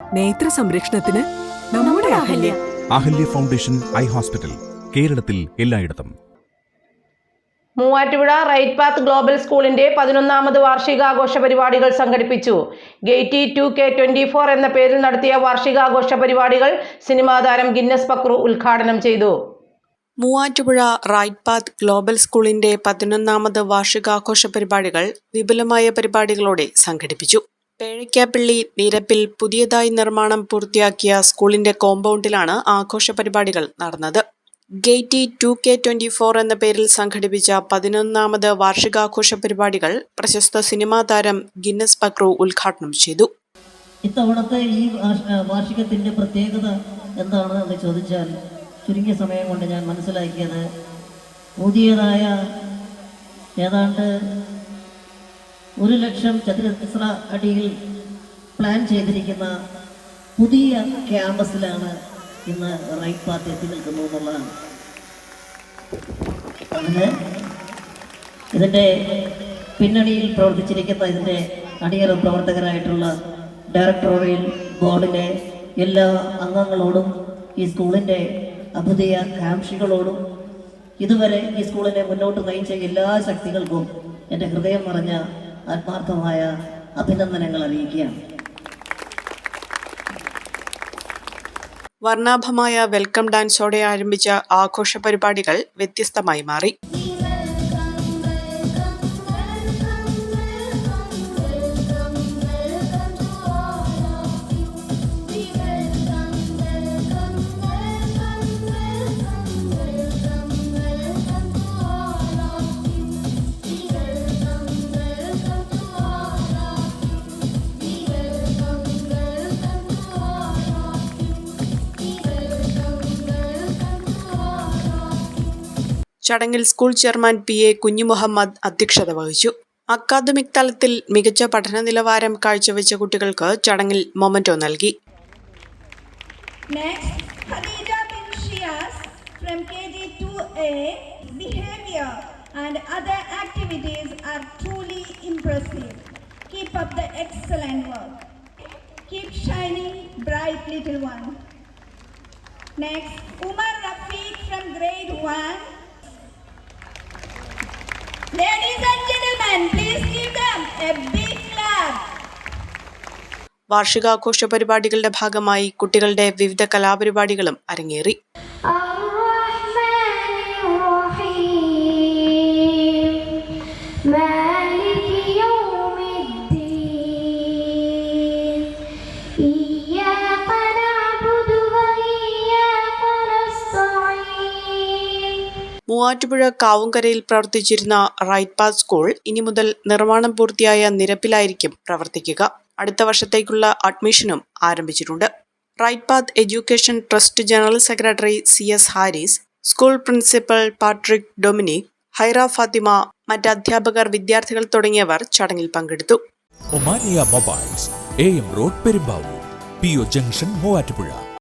നേത്ര സംരക്ഷണത്തിന് നമ്മുടെ Ahalya. Ahalya foundation eye hospital, കേരളത്തിൽ എല്ലായിടത്തും. മൂവാറ്റുപുഴ റൈറ്റ് പാത്ത് ഗ്ലോബൽ സ്കൂളിന്റെ 11ാമത് വാർഷികാഘോഷ പരിപാടികൾ സംഘടിപ്പിച്ചു. ഗേറ്റി 2K24 എന്ന പേരിൽ നടത്തിയ വാർഷികാഘോഷ പരിപാടികൾ സിനിമാ താരം ഗിന്നസ് പക്രു ഉദ്ഘാടനം ചെയ്തു. മൂവാറ്റുപുഴ റൈറ്റ് പാത്ത് ഗ്ലോബൽ സ്കൂളിന്റെ 11ാമത് വാർഷികാഘോഷ പരിപാടികൾ വിപുലമായ പരിപാടികളോടെ സംഘടിപ്പിച്ചു. പേഴയ്ക്കാപ്പള്ളി നിരപ്പിൽ പുതിയതായി നിർമ്മാണം പൂർത്തിയാക്കിയ സ്കൂളിന്റെ കോമ്പൗണ്ടിലാണ് ആഘോഷ പരിപാടികൾ നടന്നത്. ഗേറ്റി 2K24 എന്ന പേരിൽ സംഘടിപ്പിച്ച 11ാമത് വാർഷികാഘോഷ പരിപാടികൾ പ്രശസ്ത സിനിമാ താരം ഗിന്നസ് പക്രു ഉദ്ഘാടനം ചെയ്തു. ഇത്തവണത്തെ ഈ വാർഷികത്തിന്റെ പ്രത്യേകത എന്താണ് എന്ന് ചോദിച്ചാൽ, ചുരുങ്ങിയ സമയം കൊണ്ട് ഞാൻ മനസ്സിലാക്കിയത്, പുതിയതായ ഏതാണ്ട് 1,00,000 ചതുരശ്ര അടിയിൽ പ്ലാൻ ചെയ്തിരിക്കുന്ന പുതിയ ക്യാമ്പസിലാണ് ഇന്ന് റൈറ്റ് പാത്ത് എത്തി നിൽക്കുന്നു എന്നുള്ളതാണ്. അതിന് ഇതിൻ്റെ പിന്നണിയിൽ പ്രവർത്തിച്ചിരിക്കുന്ന ഇതിൻ്റെ അണിയറ പ്രവർത്തകരായിട്ടുള്ള ഡയറക്ടോറിയൽ ബോർഡിലെ എല്ലാ അംഗങ്ങളോടും ഈ സ്കൂളിൻ്റെ അഭുദയ കാംക്ഷികളോടും ഇതുവരെ ഈ സ്കൂളിനെ മുന്നോട്ട് നയിച്ച എല്ലാ ശക്തികൾക്കും എൻ്റെ ഹൃദയം നിറഞ്ഞ ആത്മാർത്ഥമായ അഭിനന്ദനങ്ങൾ അറിയിക്കുകയാണ്. വർണ്ണാഭമായ വെൽക്കം ഡാൻസോടെ ആരംഭിച്ച ആഘോഷ പരിപാടികൾ വ്യത്യസ്തമായി മാറി. ചടങ്ങിൽ സ്കൂൾ ചെയർമാൻ PA കുഞ്ഞുമുഹമ്മദ് അധ്യക്ഷത വഹിച്ചു. അക്കാദമിക് തലത്തിൽ മികച്ച പഠന നിലവാരം കാഴ്ചവെച്ച കുട്ടികൾക്ക് ചടങ്ങിൽ മൊമന്റോ നൽകി. Ladies and gentlemen, please give them a big clap. വാർഷികാഘോഷ പരിപാടികളുടെ ഭാഗമായി കുട്ടികളുടെ വിവിധ കലാപരിപാടികളും അരങ്ങേറി. മൂവാറ്റുപുഴ കാവുങ്കരയിൽ പ്രവർത്തിച്ചിരുന്ന റൈറ്റ് പാത്ത് സ്കൂൾ ഇനി മുതൽ നിർമ്മാണം പൂർത്തിയായ നിരപ്പിലായിരിക്കും പ്രവർത്തിക്കുക. അടുത്ത വർഷത്തേക്കുള്ള അഡ്മിഷനും ആരംഭിച്ചിട്ടുണ്ട്. Right path education trust general secretary CS Haris, school principal Patrick Dominic, Haira Fathima, മറ്റ് അധ്യാപകർ, വിദ്യാർത്ഥികൾ തുടങ്ങിയവർ ചടങ്ങിൽ പങ്കെടുത്തു. Omania mobiles, AM road, Perumbavoor, PO junction, Muvattupuzha.